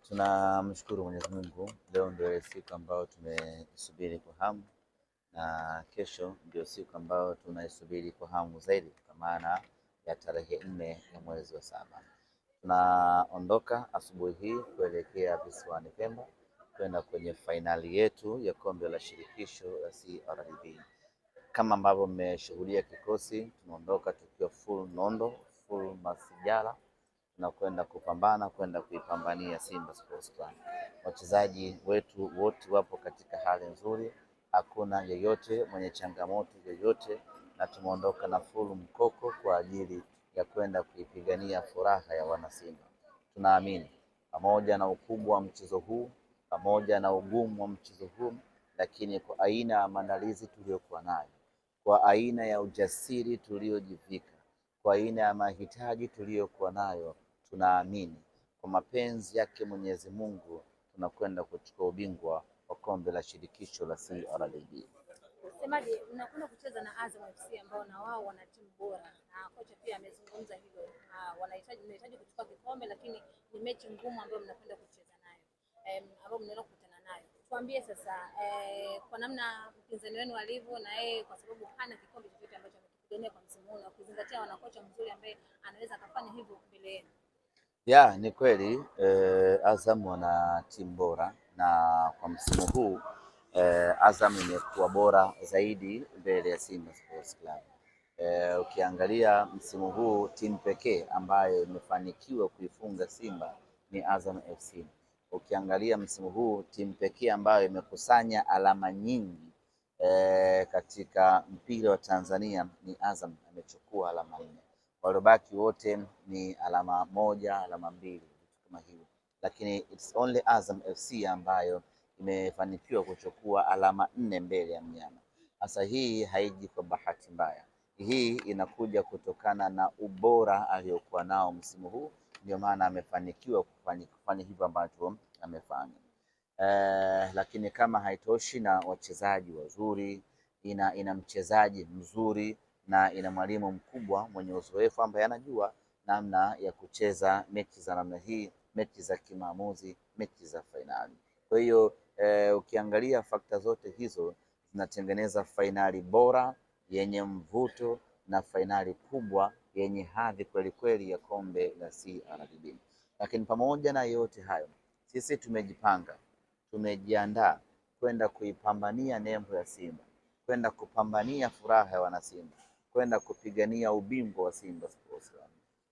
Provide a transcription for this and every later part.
Tunamshukuru Mwenyezi Mungu, leo ndio siku ambayo tumeisubiri kwa hamu, na kesho ndio siku ambayo tunaisubiri kwa hamu zaidi, kwa maana ya tarehe 4 ya mwezi wa saba. Tunaondoka asubuhi hii kuelekea visiwani Pemba kwenda kwenye fainali yetu ya kombe la shirikisho la CRDB. Kama ambavyo mmeshuhudia kikosi, tunaondoka tukiwa full nondo, full masijala na kwenda kupambana, kwenda kuipambania Simba Sports Club. Wachezaji wetu wote wapo katika hali nzuri, hakuna yeyote mwenye changamoto yoyote, na tumeondoka na full mkoko kwa ajili ya kwenda kuipigania furaha ya wanasimba. Tunaamini pamoja na ukubwa wa mchezo huu, pamoja na ugumu wa mchezo huu, lakini kwa aina ya maandalizi tuliyokuwa nayo, kwa aina ya ujasiri tuliojivika, kwa aina ya mahitaji tuliyokuwa nayo, tunaamini kwa mapenzi yake Mwenyezi Mungu tunakwenda kuchukua ubingwa wa kombe la shirikisho la CRDB. Semaje, mnakwenda kucheza na Azam FC ambao na wao wana timu bora, na kocha pia amezungumza hilo. Mnahitaji kuchukua kikombe, lakini ni mechi ngumu ambayo mnakwenda kucheza nayo, ambayo mnaenda kukutana nayo. Tuambie sasa, kwa namna mpinzani wenu alivyo na yeye, kwa sababu hana kikombe chochote ambacho amekipigania kwa msimu huu, na ukizingatia wana kocha mzuri ambaye anaweza akafanya hivyo mbele yenu. Ya, ni kweli Azam wana timu bora, na kwa msimu huu Azam imekuwa bora zaidi mbele ya Simba Sports Club. Ukiangalia msimu huu timu pekee ambayo imefanikiwa kuifunga Simba ni Azam FC. Ukiangalia msimu huu timu pekee ambayo imekusanya alama nyingi katika mpira wa Tanzania ni Azam, amechukua alama 4. Waliobaki wote ni alama 1, alama 2, kama hivyo, lakini it's only Azam FC ambayo imefanikiwa kuchukua alama 4 mbele ya mnyama. Sasa hii haiji kwa bahati mbaya, hii inakuja kutokana na ubora aliyokuwa nao msimu huu, ndio maana amefanikiwa kufanya hivyo ambacho amefanya. Lakini kama haitoshi, na wachezaji wazuri, ina mchezaji mzuri na ina mwalimu mkubwa mwenye uzoefu ambaye anajua namna ya kucheza mechi za namna hii, mechi za kimaamuzi, mechi za fainali. Kwa hiyo ukiangalia fakta zote hizo zinatengeneza fainali bora yenye mvuto na fainali kubwa yenye hadhi kweli kweli ya kombe la CRDB. Lakini pamoja na yote hayo, sisi tumejipanga, tumejiandaa kwenda kuipambania nembo ya Simba, kwenda kupambania furaha ya wanasimba, kwenda kupigania ubingwa wa Simba Sports Club.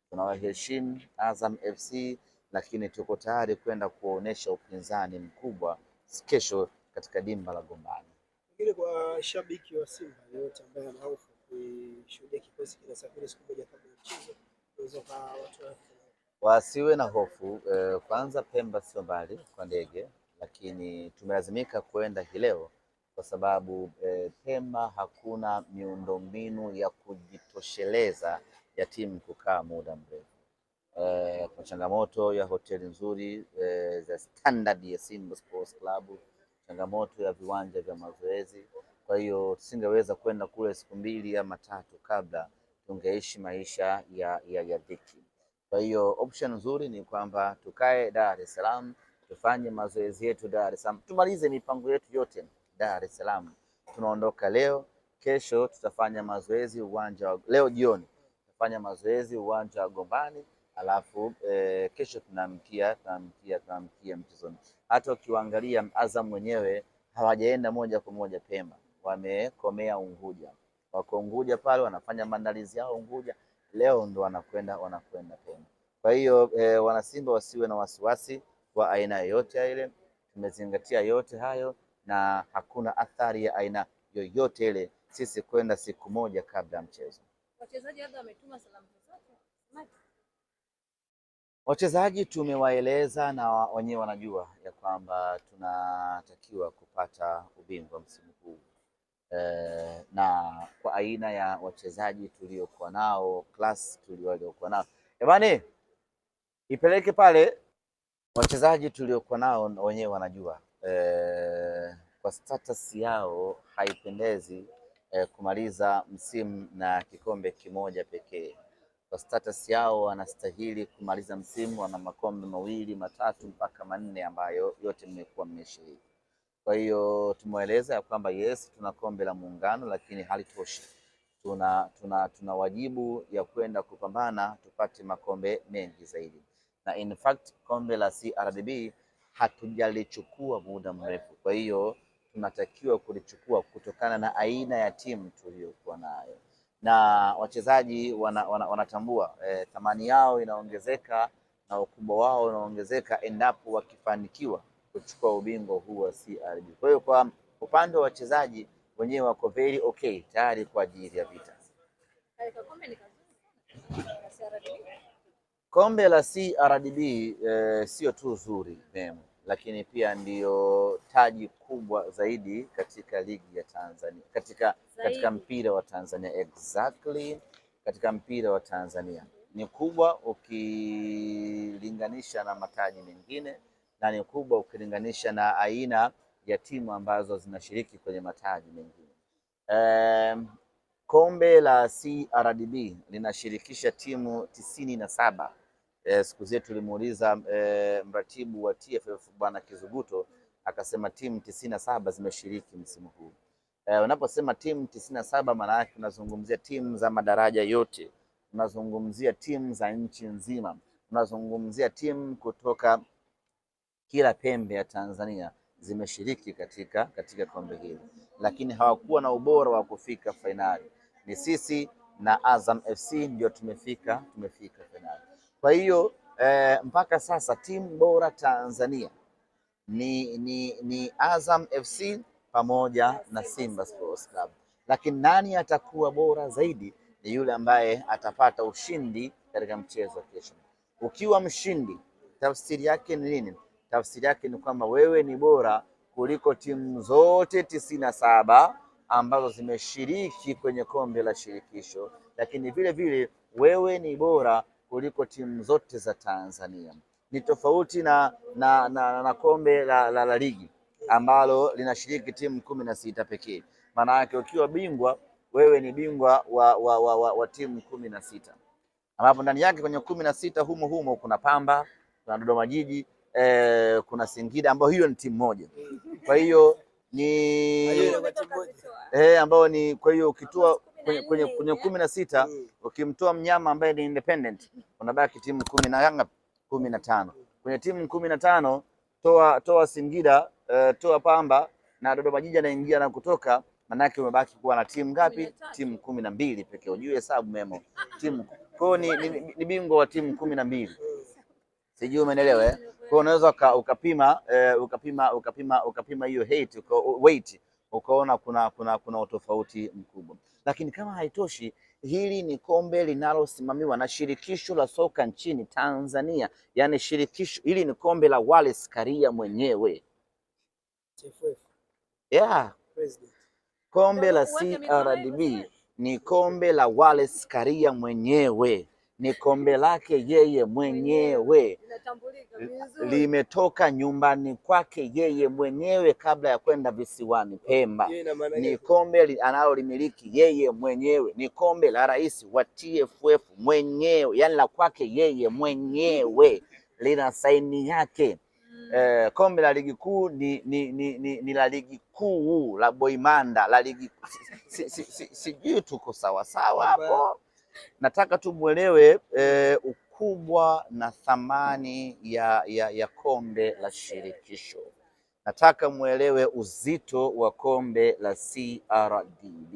Tunawaheshimu Azam FC, lakini tuko tayari kwenda kuonesha upinzani mkubwa kesho katika dimba la Gombani. Ile kwa shabiki wa Simba yote ambaye ana hofu kushuhudia kikosi kinasafiri siku moja kabla ya mchezo, unaweza kwa watu wasiwe na hofu. Kwanza Pemba sio mbali kwa ndege, lakini tumelazimika kwenda hii leo kwa sababu Pemba hakuna miundombinu ya kujitosheleza ya timu kukaa muda mrefu. Kwa changamoto ya hoteli nzuri za standard ya Simba Sports Club, changamoto ya viwanja vya mazoezi. Kwa hiyo tusingeweza kwenda kule siku 2 ama 3 kabla, tungeishi maisha ya dhiki. Kwa hiyo option nzuri ni kwamba tukae Dar es Salaam, tufanye mazoezi yetu Dar es Salaam, tumalize mipango yetu yote Dar es Salaam. Tunaondoka leo, kesho tutafanya mazoezi leo jioni tutafanya mazoezi uwanja wa Gombani, alafu kesho tunamkia mchezoni. Hata ukiangalia Azam mwenyewe hawajaenda moja kwa moja Pemba, wamekomea Unguja. Wako Unguja pale wanafanya maandalizi yao Unguja, leo ndo wanakwenda Pemba. Kwa hiyo wanasimba wasiwe na wasiwasi kwa aina yoyote ile, tumezingatia yote hayo na hakuna athari ya aina yoyote ile sisi kwenda siku moja kabla ya mchezo. Wachezaji labda wametuma salamu zake. Wachezaji tumewaeleza na wenyewe wanajua ya kwamba tunatakiwa kupata ubingwa msimu huu, na kwa aina ya wachezaji tuliokuwa nao, class tuliokuwa nao, jamani, ipeleke pale. Wachezaji tuliokuwa nao wenyewe wanajua kwa status yao haipendezi kumaliza msimu na kikombe kimoja pekee. kwa status yao wanastahili kumaliza msimu wana makombe 2, 3 mpaka 4 ambayo yote mmekuwa mmeshiriki. Kwa hiyo tumeeleza ya kwamba yes, tuna kombe la Muungano lakini halitoshi. Tuna wajibu ya kwenda kupambana tupate makombe mengi zaidi, na in fact kombe la CRDB hatujalichukua muda mrefu. Kwa hiyo tunatakiwa kulichukua kutokana na aina ya timu tuliyokuwa nayo, na wachezaji wanatambua thamani yao inaongezeka na ukubwa wao unaongezeka endapo wakifanikiwa kuchukua ubingwa huu wa CRDB. Kwa hiyo kwa upande wa wachezaji wenyewe wako very okay, tayari kwa ajili ya vita. Kombe la CRDB sio tu zuri memo, lakini pia ndiyo taji kubwa zaidi katika ligi ya Tanzania, katika mpira wa Tanzania. Exactly, katika mpira wa Tanzania ni kubwa ukilinganisha na mataji mengine, na ni kubwa ukilinganisha na aina ya timu ambazo zinashiriki kwenye mataji mengine. Kombe la CRDB linashirikisha timu 97. Siku zetu tulimuuliza mratibu wa TFF Bwana Kizuguto, akasema timu 97 zimeshiriki msimu huu. Unaposema timu 97 maana yake tunazungumzia timu za madaraja yote, tunazungumzia timu za nchi nzima, tunazungumzia timu kutoka kila pembe ya Tanzania zimeshiriki katika kombe hili, lakini hawakuwa na ubora wa kufika fainali. Ni sisi na Azam FC ndio tumefika fainali. Kwa hiyo mpaka sasa timu bora Tanzania ni Azam FC pamoja na Simba Sports Club, lakini nani atakuwa bora zaidi? Ni yule ambaye atapata ushindi katika mchezo wa kesho. Ukiwa mshindi, tafsiri yake ni nini? Tafsiri yake ni kwamba wewe ni bora kuliko timu zote 97 ambazo zimeshiriki kwenye kombe la shirikisho, lakini vile vile wewe ni bora kuliko timu zote za Tanzania. Ni tofauti na kombe la ligi ambalo linashiriki timu 16 pekee. Maana yake ukiwa bingwa, wewe ni bingwa wa timu 16, ambapo ndani yake kwenye 16 humo kuna Pamba, kuna Dodoma Jiji, kuna Singida, ambayo hiyo ni timu moja. Kwa hiyo ni ambao ni, kwa hiyo ukitoa kwenye 16 ukimtoa mnyama ambaye ni independent, unabaki timu 10 na Yanga 15. Kwenye timu 15 toa Singida, toa Pamba na Dodoma Jiji anaingia na kutoka, manake umebaki kuwa na timu ngapi? Timu 12 pekee. Ujue hesabu memo. Timu kwa ni bingwa wa timu 12. Sijui umeelewa eh? Kwa unaweza ukapima hiyo weight ukaona kuna utofauti mkubwa. Lakini kama haitoshi, hili ni kombe linalosimamiwa na shirikisho la soka nchini Tanzania. Yaani shirikisho hili ni kombe la Wallace Karia mwenyewe. Yeah. Kombe la CRDB ni kombe la Wallace Karia mwenyewe. Ni kombe lake yeye mwenyewe, limetoka nyumbani kwake yeye mwenyewe kabla ya kwenda visiwani Pemba. Ni kombe analolimiliki yeye mwenyewe, ni kombe la rais wa TFF mwenyewe, yani la kwake yeye mwenyewe, lina saini yake. Kombe la ligi kuu ni la ligi kuu la Boimanda, la ligi sijui tuko sawa hapo. Nataka tu muelewe ukubwa na thamani ya kombe la shirikisho. Nataka muelewe uzito wa kombe la CRDB.